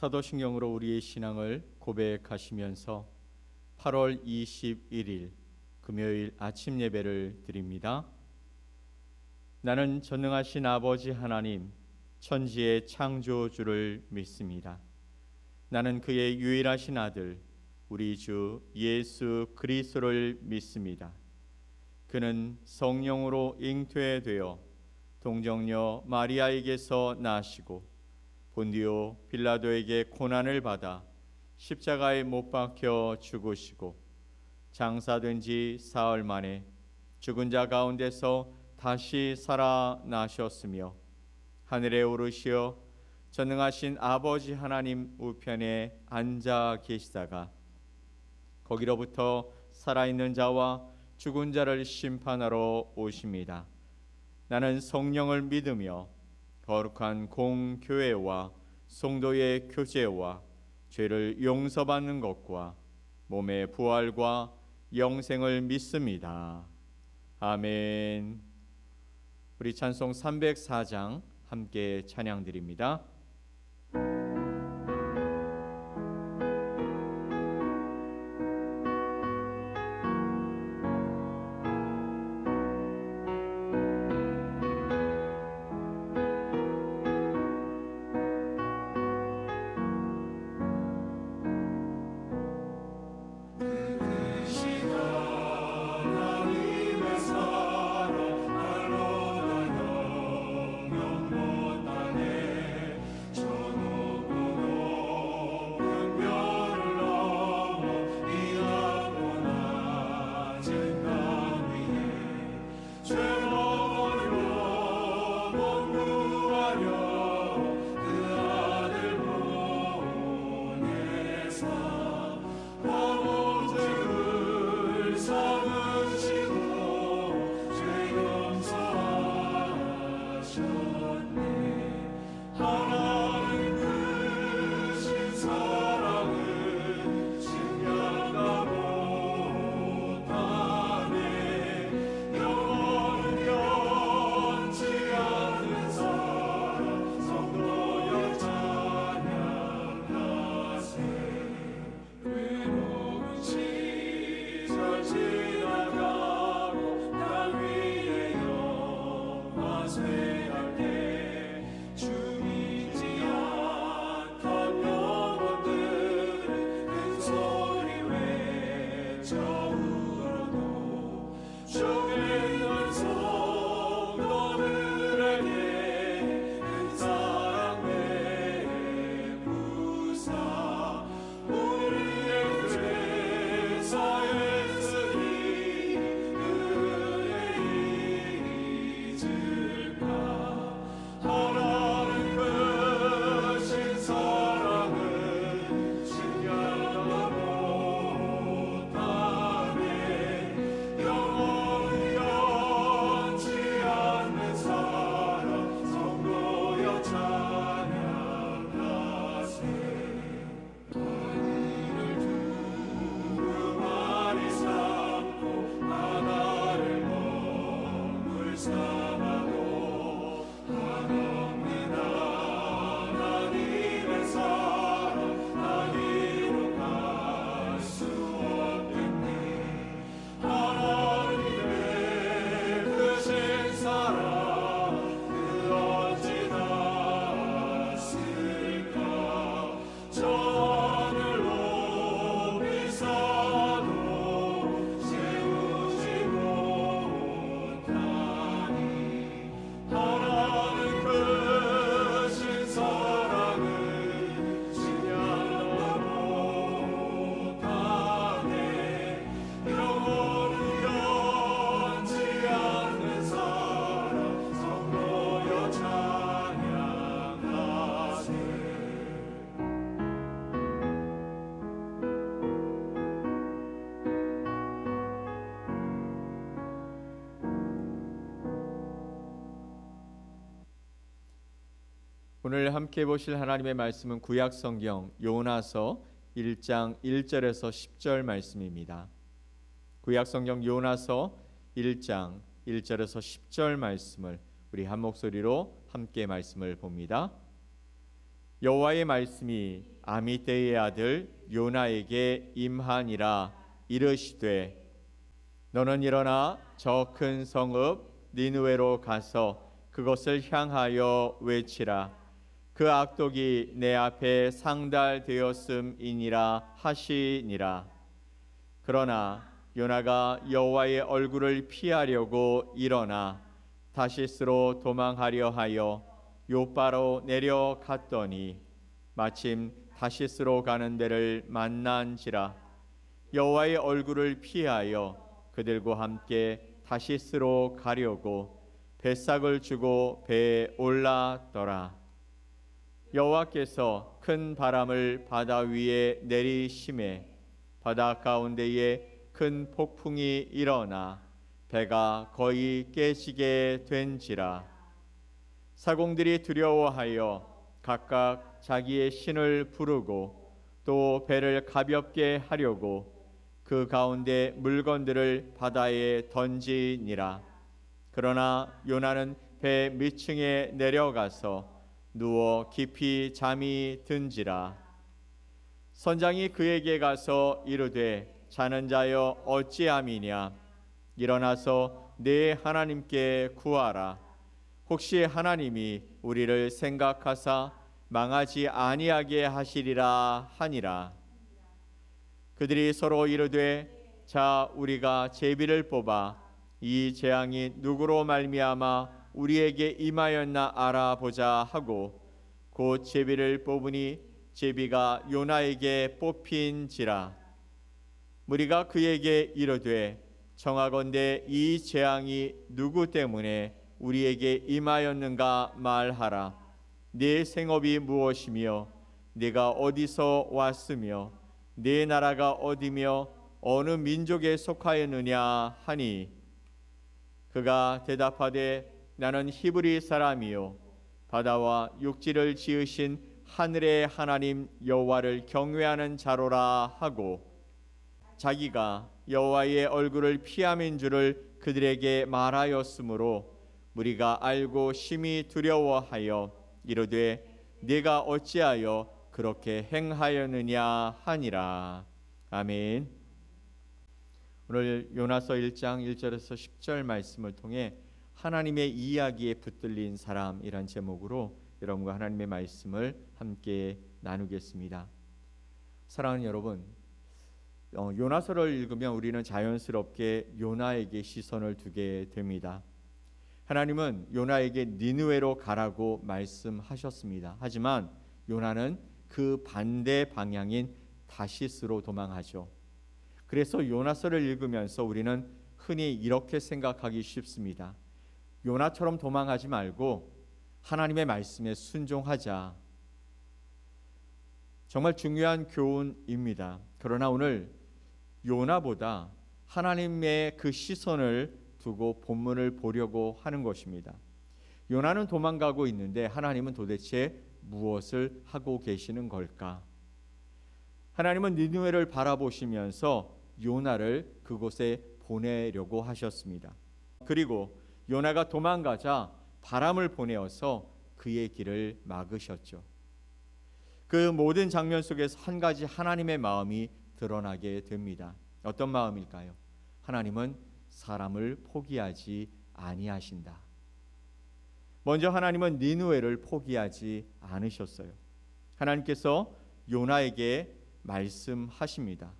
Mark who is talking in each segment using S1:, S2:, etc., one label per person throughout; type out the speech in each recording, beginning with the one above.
S1: 사도신경으로 우리의 신앙을 고백하시면서 8월 21일 금요일 아침 예배를 드립니다. 나는 전능하신 아버지 하나님, 천지의 창조주를 믿습니다. 나는 그의 유일하신 아들, 우리 주 예수 그리스도를 믿습니다. 그는 성령으로 잉태되어 동정녀 마리아에게서 나시고 본디오 빌라도에게 고난을 받아 십자가에 못 박혀 죽으시고 장사된 지 사흘 만에 죽은 자 가운데서 다시 살아나셨으며 하늘에 오르시어 전능하신 아버지 하나님 우편에 앉아 계시다가 거기로부터 살아있는 자와 죽은 자를 심판하러 오십니다. 나는 성령을 믿으며 거룩한 공교회와 성도의 교제와 죄를 용서받는 것과 몸의 부활과 영생을 믿습니다. 아멘. 우리 찬송 304장 함께 찬양드립니다. 오늘 함께 보실 하나님의 말씀은 구약성경 요나서 1장 1절에서 10절 말씀입니다. 구약성경 요나서 1장 1절에서 10절 말씀을 우리 한 목소리로 함께 말씀을 봅니다. 여호와의 말씀이 아미떼의 아들 요나에게 임하니라. 이르시되 너는 일어나 저 큰 성읍 니느웨로 가서 그것을 향하여 외치라. 그 악독이 내 앞에 상달되었음이니라 하시니라. 그러나 요나가 여호와의 얼굴을 피하려고 일어나 다시스로 도망하려 하여 요바로 내려갔더니 마침 다시스로 가는 데를 만난지라. 여호와의 얼굴을 피하여 그들과 함께 다시스로 가려고 뱃삭을 주고 배에 올랐더라. 여호와께서 큰 바람을 바다 위에 내리심에 바다 가운데에 큰 폭풍이 일어나 배가 거의 깨지게 된지라. 사공들이 두려워하여 각각 자기의 신을 부르고 또 배를 가볍게 하려고 그 가운데 물건들을 바다에 던지니라. 그러나 요나는 배 밑층에 내려가서 누워 깊이 잠이 든지라. 선장이 그에게 가서 이르되 자는 자여 어찌함이냐. 일어나서 네 하나님께 구하라. 혹시 하나님이 우리를 생각하사 망하지 아니하게 하시리라 하니라. 그들이 서로 이르되 자 우리가 제비를 뽑아 이 재앙이 누구로 말미암아 우리에게 임하였나 알아보자 하고 곧 제비를 뽑으니 제비가 요나에게 뽑힌지라. 무리가 그에게 이르되 청하건대 이 재앙이 누구 때문에 우리에게 임하였는가 말하라. 네 생업이 무엇이며 네가 어디서 왔으며 네 나라가 어디며 어느 민족에 속하였느냐 하니 그가 대답하되 나는 히브리 사람이요 바다와 육지를 지으신 하늘의 하나님 여호와를 경외하는 자로라 하고 자기가 여호와의 얼굴을 피함인 줄을 그들에게 말하였으므로 무리가 알고 심히 두려워하여 이르되 네가 어찌하여 그렇게 행하였느냐 하니라. 아멘. 오늘 요나서 1장 1절에서 10절 말씀을 통해 하나님의 이야기에 붙들린 사람이란 제목으로 여러분과 하나님의 말씀을 함께 나누겠습니다. 사랑하는 여러분, 요나서를 읽으면 우리는 자연스럽게 요나에게 시선을 두게 됩니다. 하나님은 요나에게 니느웨로 가라고 말씀하셨습니다. 하지만 요나는 그 반대 방향인 다시스로 도망하죠. 그래서 요나서를 읽으면서 우리는 흔히 이렇게 생각하기 쉽습니다. 요나처럼 도망하지 말고 하나님의 말씀에 순종하자. 정말 중요한 교훈입니다. 그러나 오늘 요나보다 하나님의 그 시선을 두고 본문을 보려고 하는 것입니다. 요나는 도망가고 있는데 하나님은 도대체 무엇을 하고 계시는 걸까? 하나님은 니느웨를 바라보시면서 요나를 그곳에 보내려고 하셨습니다. 그리고 요나가 도망가자 바람을 보내어서 그의 길을 막으셨죠. 그 모든 장면 속에서 한 가지 하나님의 마음이 드러나게 됩니다. 어떤 마음일까요? 하나님은 사람을 포기하지 아니하신다. 먼저 하나님은 니느웨를 포기하지 않으셨어요. 하나님께서 요나에게 말씀하십니다.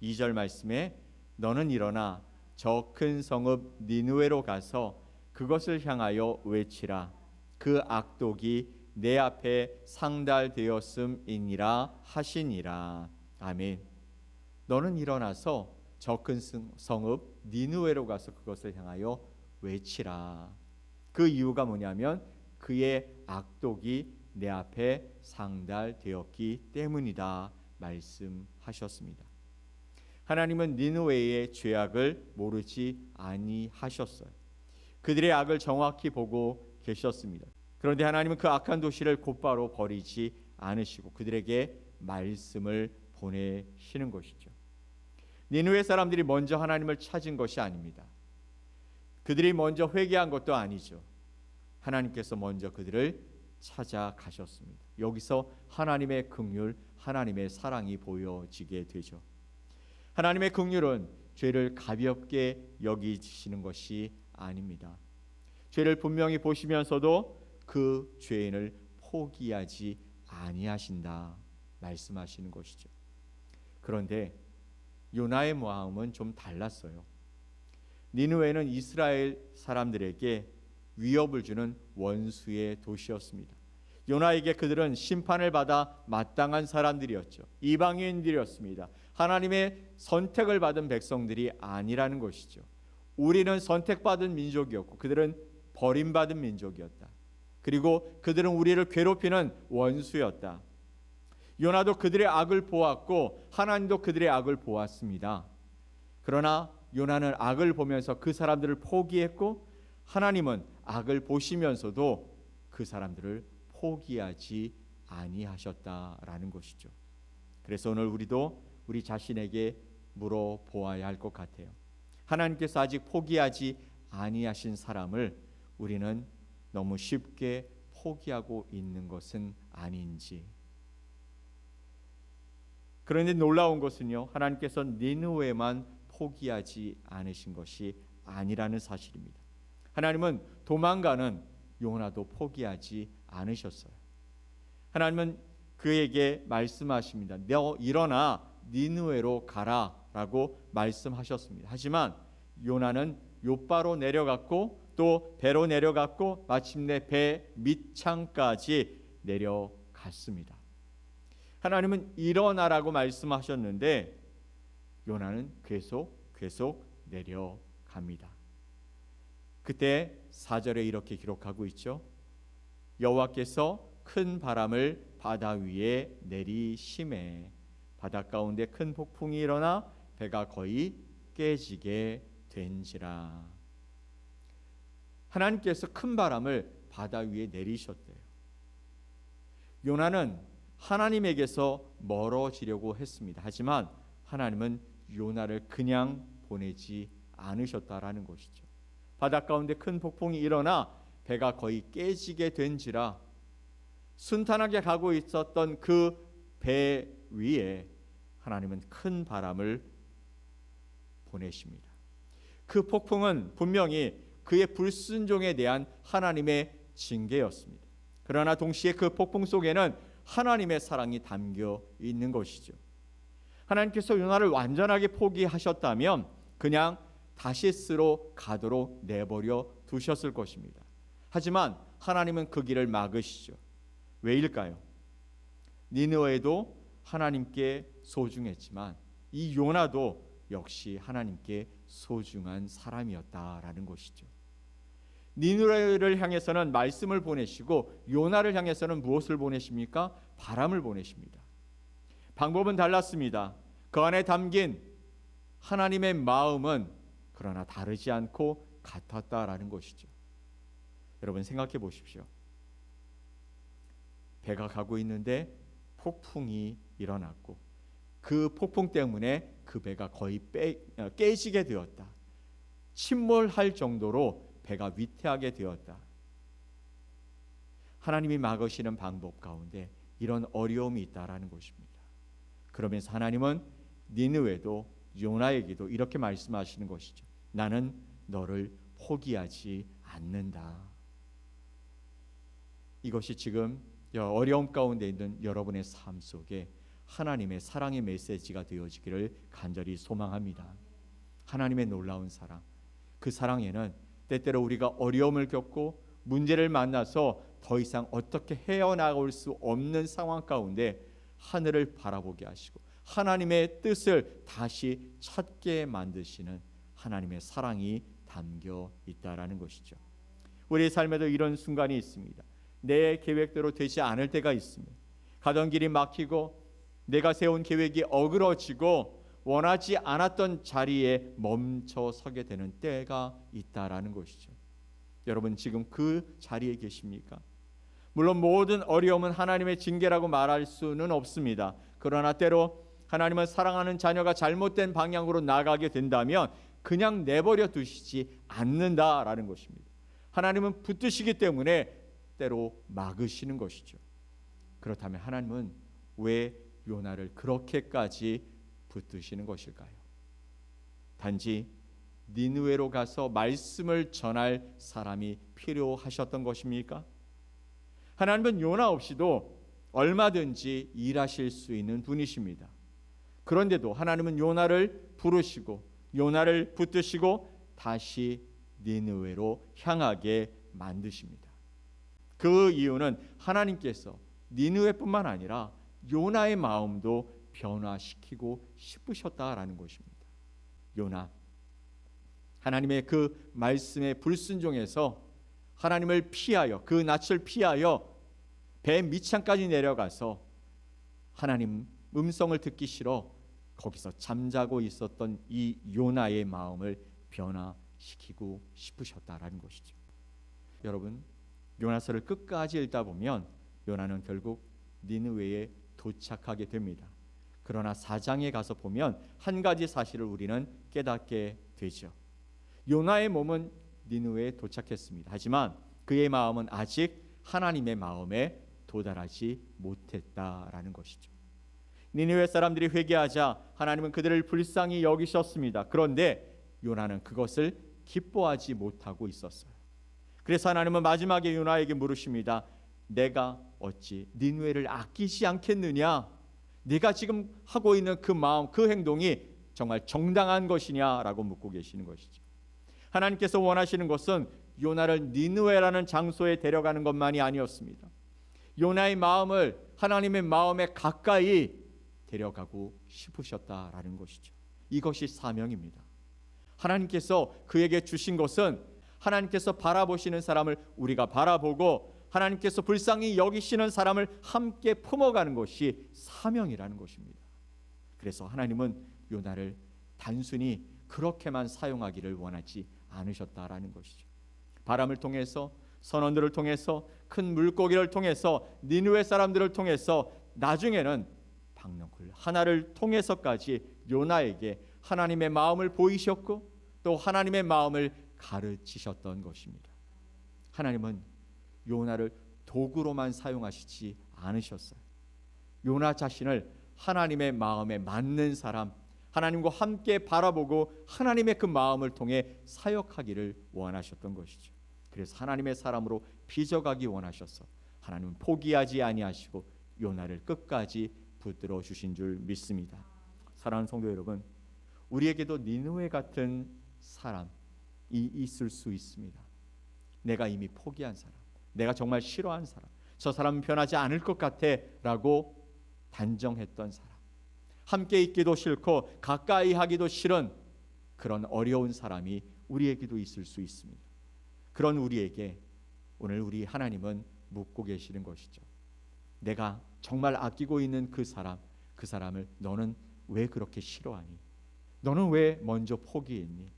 S1: 2절 말씀에 너는 일어나 저 큰 성읍 니느웨로 가서 그것을 향하여 외치라. 그 악독이 내 앞에 상달되었음이니라 하시니라. 아멘. 너는 일어나서 저 큰 성읍 니느웨로 가서 그것을 향하여 외치라. 그 이유가 뭐냐면 그의 악독이 내 앞에 상달되었기 때문이다 말씀하셨습니다. 하나님은 니느웨의 죄악을 모르지 아니하셨어요. 그들의 악을 정확히 보고 계셨습니다. 그런데 하나님은 그 악한 도시를 곧바로 버리지 않으시고 그들에게 말씀을 보내시는 것이죠. 니느웨 사람들이 먼저 하나님을 찾은 것이 아닙니다. 그들이 먼저 회개한 것도 아니죠. 하나님께서 먼저 그들을 찾아가셨습니다. 여기서 하나님의 긍휼, 하나님의 사랑이 보여지게 되죠. 하나님의 긍휼은 죄를 가볍게 여기시는 것이 아닙니다. 죄를 분명히 보시면서도 그 죄인을 포기하지 아니하신다 말씀하시는 것이죠. 그런데 요나의 마음은 좀 달랐어요. 니느웨는 이스라엘 사람들에게 위협을 주는 원수의 도시였습니다. 요나에게 그들은 심판을 받아 마땅한 사람들이었죠. 이방인들이었습니다. 하나님의 선택을 받은 백성들이 아니라는 것이죠. 우리는 선택받은 민족이었고 그들은 버림받은 민족이었다. 그리고 그들은 우리를 괴롭히는 원수였다. 요나도 그들의 악을 보았고 하나님도 그들의 악을 보았습니다. 그러나 요나는 악을 보면서 그 사람들을 포기했고 하나님은 악을 보시면서도 그 사람들을 포기하지 아니하셨다라는 것이죠. 그래서 오늘 우리도 우리 자신에게 물어보아야 할 것 같아요. 하나님께서 아직 포기하지 아니하신 사람을 우리는 너무 쉽게 포기하고 있는 것은 아닌지. 그런데 놀라운 것은요, 하나님께서 니느웨만 포기하지 않으신 것이 아니라는 사실입니다. 하나님은 도망가는 요나도 포기하지 않으셨어요. 하나님은 그에게 말씀하십니다. 너 일어나 니느웨로 가라라고 말씀하셨습니다. 하지만 요나는 욥바로 내려갔고 또 배로 내려갔고 마침내 배 밑창까지 내려갔습니다. 하나님은 일어나라고 말씀하셨는데 요나는 계속 내려갑니다. 그때 4절에 이렇게 기록하고 있죠. 여호와께서 큰 바람을 바다 위에 내리심에 바다 가운데 큰 폭풍이 일어나 배가 거의 깨지게 된지라. 하나님께서 큰 바람을 바다 위에 내리셨대요. 요나는 하나님에게서 멀어지려고 했습니다. 하지만 하나님은 요나를 그냥 보내지 않으셨다라는 것이죠. 바다 가운데 큰 폭풍이 일어나 배가 거의 깨지게 된지라. 순탄하게 가고 있었던 그 배 위에 하나님은 큰 바람을 보내십니다. 그 폭풍은 분명히 그의 불순종에 대한 하나님의 징계였습니다. 그러나 동시에 그 폭풍 속에는 하나님의 사랑이 담겨 있는 것이죠. 하나님께서 요나를 완전하게 포기하셨다면 그냥 다시스로 가도록 내버려 두셨을 것입니다. 하지만 하나님은 그 길을 막으시죠. 왜일까요? 니느웨도 하나님께 소중했지만 이 요나도 역시 하나님께 소중한 사람이었다라는 것이죠. 니느웨를 향해서는 말씀을 보내시고 요나를 향해서는 무엇을 보내십니까? 바람을 보내십니다. 방법은 달랐습니다. 그 안에 담긴 하나님의 마음은 그러나 다르지 않고 같았다라는 것이죠. 여러분 생각해 보십시오. 배가 가고 있는데 폭풍이 일어났고 그 폭풍 때문에 그 배가 거의 깨지게 되었다. 침몰할 정도로 배가 위태하게 되었다. 하나님이 막으시는 방법 가운데 이런 어려움이 있다라는 것입니다. 그러면서 하나님은 니느웨도 요나에게도 이렇게 말씀하시는 것이죠. 나는 너를 포기하지 않는다. 이것이 지금 어려움 가운데 있는 여러분의 삶 속에 하나님의 사랑의 메시지가 되어지기를 간절히 소망합니다. 하나님의 놀라운 사랑, 그 사랑에는 때때로 우리가 어려움을 겪고 문제를 만나서 더 이상 어떻게 헤어나올 수 없는 상황 가운데 하늘을 바라보게 하시고 하나님의 뜻을 다시 찾게 만드시는 하나님의 사랑이 담겨 있다라는 것이죠. 우리의 삶에도 이런 순간이 있습니다. 내 계획대로 되지 않을 때가 있습니다. 가던 길이 막히고 내가 세운 계획이 어그러지고 원하지 않았던 자리에 멈춰 서게 되는 때가 있다라는 것이죠. 여러분 지금 그 자리에 계십니까? 물론 모든 어려움은 하나님의 징계라고 말할 수는 없습니다. 그러나 때로 하나님은 사랑하는 자녀가 잘못된 방향으로 나가게 된다면 그냥 내버려 두시지 않는다라는 것입니다. 하나님은 붙드시기 때문에 때로 막으시는 것이죠. 그렇다면 하나님은 왜 요나를 그렇게까지 붙드시는 것일까요? 단지 니느웨로 가서 말씀을 전할 사람이 필요하셨던 것입니까? 하나님은 요나 없이도 얼마든지 일하실 수 있는 분이십니다. 그런데도 하나님은 요나를 부르시고 요나를 붙드시고 다시 니느웨로 향하게 만드십니다. 그 이유는 하나님께서 니느웨뿐만 아니라 요나의 마음도 변화시키고 싶으셨다라는 것입니다. 요나, 하나님의 그 말씀에 불순종해서 하나님을 피하여 그 낯을 피하여 배 밑창까지 내려가서 하나님 음성을 듣기 싫어 거기서 잠자고 있었던 이 요나의 마음을 변화시키고 싶으셨다라는 것이죠. 여러분, 요나서를 끝까지 읽다 보면 요나는 결국 니느웨에 도착하게 됩니다. 그러나 4장에 가서 보면 한 가지 사실을 우리는 깨닫게 되죠. 요나의 몸은 니느웨에 도착했습니다. 하지만 그의 마음은 아직 하나님의 마음에 도달하지 못했다라는 것이죠. 니느웨 사람들이 회개하자 하나님은 그들을 불쌍히 여기셨습니다. 그런데 요나는 그것을 기뻐하지 못하고 있었어요. 그래서 하나님은 마지막에 요나에게 물으십니다. 내가 어찌 니느웨를 아끼지 않겠느냐? 네가 지금 하고 있는 그 마음, 그 행동이 정말 정당한 것이냐라고 묻고 계시는 것이죠. 하나님께서 원하시는 것은 요나를 니느웨라는 장소에 데려가는 것만이 아니었습니다. 요나의 마음을 하나님의 마음에 가까이 데려가고 싶으셨다라는 것이죠. 이것이 사명입니다. 하나님께서 그에게 주신 것은 하나님께서 바라보시는 사람을 우리가 바라보고 하나님께서 불쌍히 여기시는 사람을 함께 품어가는 것이 사명이라는 것입니다. 그래서 하나님은 요나를 단순히 그렇게만 사용하기를 원하지 않으셨다라는 것이죠. 바람을 통해서, 선원들을 통해서, 큰 물고기를 통해서, 니느웨 사람들을 통해서, 나중에는 박넝쿨 하나를 통해서까지 요나에게 하나님의 마음을 보이셨고 또 하나님의 마음을 가르치셨던 것입니다. 하나님은 요나를 도구로만 사용하시지 않으셨어요. 요나 자신을 하나님의 마음에 맞는 사람, 하나님과 함께 바라보고 하나님의 그 마음을 통해 사역하기를 원하셨던 것이죠. 그래서 하나님의 사람으로 빚어가기 원하셔서 하나님은 포기하지 아니하시고 요나를 끝까지 붙들어 주신 줄 믿습니다. 사랑하는 성도 여러분, 우리에게도 니느웨 같은 사람이 있을 수 있습니다. 내가 이미 포기한 사람, 내가 정말 싫어한 사람, 저 사람은 변하지 않을 것 같아 라고 단정했던 사람, 함께 있기도 싫고 가까이 하기도 싫은 그런 어려운 사람이 우리에게도 있을 수 있습니다. 그런 우리에게 오늘 우리 하나님은 묻고 계시는 것이죠. 내가 정말 아끼고 있는 그 사람을 너는 왜 그렇게 싫어하니? 너는 왜 먼저 포기했니?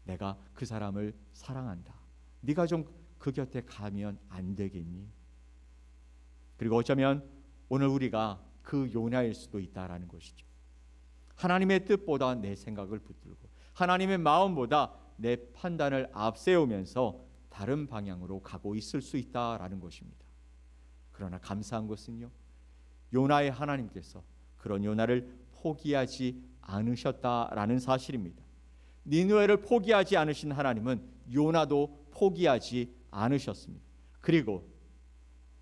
S1: 내가 그 사람을 사랑한다. 네가 좀 그 곁에 가면 안 되겠니? 그리고 어쩌면 오늘 우리가 그 요나일 수도 있다라는 것이죠. 하나님의 뜻보다 내 생각을 붙들고 하나님의 마음보다 내 판단을 앞세우면서 다른 방향으로 가고 있을 수 있다라는 것입니다. 그러나 감사한 것은요, 요나의 하나님께서 그런 요나를 포기하지 않으셨다라는 사실입니다. 니느웨를 포기하지 않으신 하나님은 요나도 포기하지 않으셨습니다. 그리고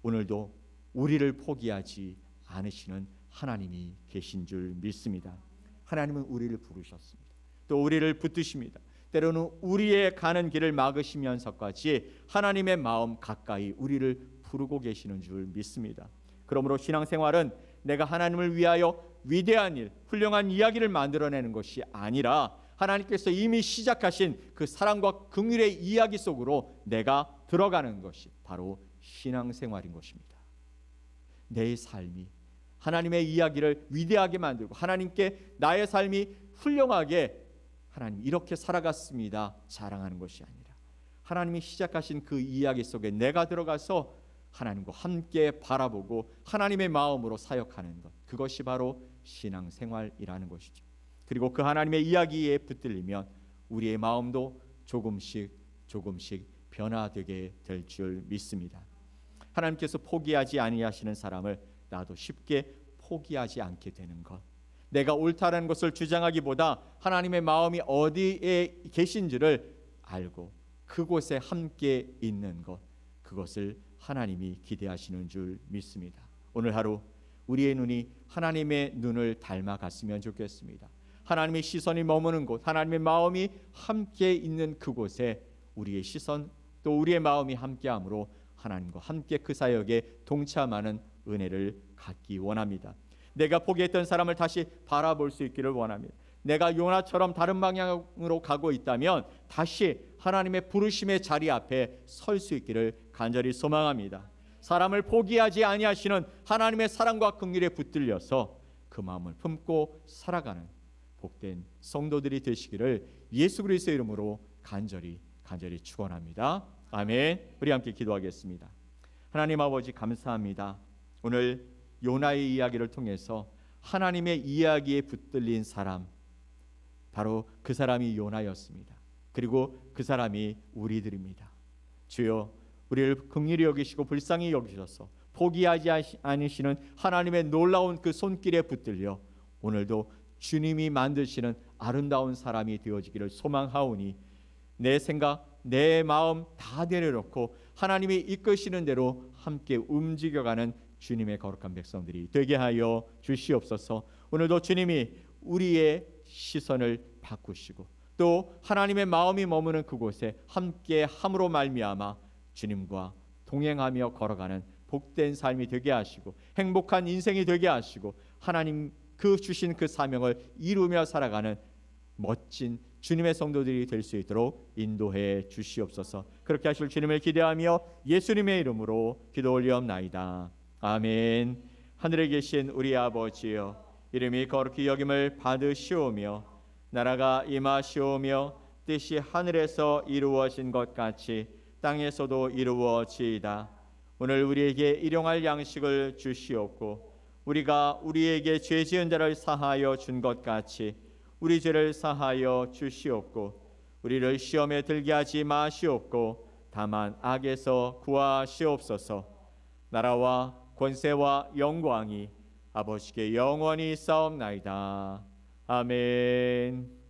S1: 오늘도 우리를 포기하지 않으시는 하나님이 계신 줄 믿습니다. 하나님은 우리를 부르셨습니다. 또 우리를 붙드십니다. 때로는 우리의 가는 길을 막으시면서까지 하나님의 마음 가까이 우리를 부르고 계시는 줄 믿습니다. 그러므로 신앙생활은 내가 하나님을 위하여 위대한 일, 훌륭한 이야기를 만들어내는 것이 아니라 하나님께서 이미 시작하신 그 사랑과 긍휼의 이야기 속으로 내가 들어가는 것이 바로 신앙생활인 것입니다. 내 삶이 하나님의 이야기를 위대하게 만들고 하나님께 나의 삶이 훌륭하게 하나님 이렇게 살아갔습니다 자랑하는 것이 아니라 하나님이 시작하신 그 이야기 속에 내가 들어가서 하나님과 함께 바라보고 하나님의 마음으로 사역하는 것, 그것이 바로 신앙생활이라는 것이죠. 그리고 그 하나님의 이야기에 붙들리면 우리의 마음도 조금씩 변화되게 될 줄 믿습니다. 하나님께서 포기하지 아니하시는 사람을 나도 쉽게 포기하지 않게 되는 것, 내가 옳다라는 것을 주장하기보다 하나님의 마음이 어디에 계신지를 알고 그곳에 함께 있는 것, 그것을 하나님이 기대하시는 줄 믿습니다. 오늘 하루 우리의 눈이 하나님의 눈을 닮아갔으면 좋겠습니다. 하나님의 시선이 머무는 곳, 하나님의 마음이 함께 있는 그곳에 우리의 시선 또 우리의 마음이 함께함으로 하나님과 함께 그 사역에 동참하는 은혜를 갖기 원합니다. 내가 포기했던 사람을 다시 바라볼 수 있기를 원합니다. 내가 요나처럼 다른 방향으로 가고 있다면 다시 하나님의 부르심의 자리 앞에 설 수 있기를 간절히 소망합니다. 사람을 포기하지 아니하시는 하나님의 사랑과 긍휼에 붙들려서 그 마음을 품고 살아가는 복된 성도들이 되시기를 예수 그리스도의 이름으로 간절히 축원합니다. 아멘. 우리 함께 기도하겠습니다. 하나님 아버지 감사합니다. 오늘 요나의 이야기를 통해서 하나님의 이야기에 붙들린 사람, 바로 그 사람이 요나였습니다. 그리고 그 사람이 우리들입니다. 주여, 우리를 긍휼히 여기시고 불쌍히 여기셔서 포기하지 않으시는 하나님의 놀라운 그 손길에 붙들려 오늘도 주님이 만드시는 아름다운 사람이 되어지기를 소망하오니 내 생각, 내 마음 다 내려놓고 하나님이 이끄시는 대로 함께 움직여가는 주님의 거룩한 백성들이 되게 하여 주시옵소서. 오늘도 주님이 우리의 시선을 바꾸시고 또 하나님의 마음이 머무는 그곳에 함께 함으로 말미암아 주님과 동행하며 걸어가는 복된 삶이 되게 하시고 행복한 인생이 되게 하시고 하나님 그 주신 그 사명을 이루며 살아가는 멋진 주님의 성도들이 될 수 있도록 인도해 주시옵소서. 그렇게 하실 주님을 기대하며 예수님의 이름으로 기도 올리옵나이다. 아멘. 하늘에 계신 우리 아버지여, 이름이 거룩히 여김을 받으시오며 나라가 임하시오며 뜻이 하늘에서 이루어진 것 같이 땅에서도 이루어지이다. 오늘 우리에게 일용할 양식을 주시옵고 우리가 우리에게 죄 지은 자를 사하여 준 것 같이 우리 죄를 사하여 주시옵고 우리를 시험에 들게 하지 마시옵고 다만 악에서 구하시옵소서. 나라와 권세와 영광이 아버지께 영원히 있사옵나이다. 아멘.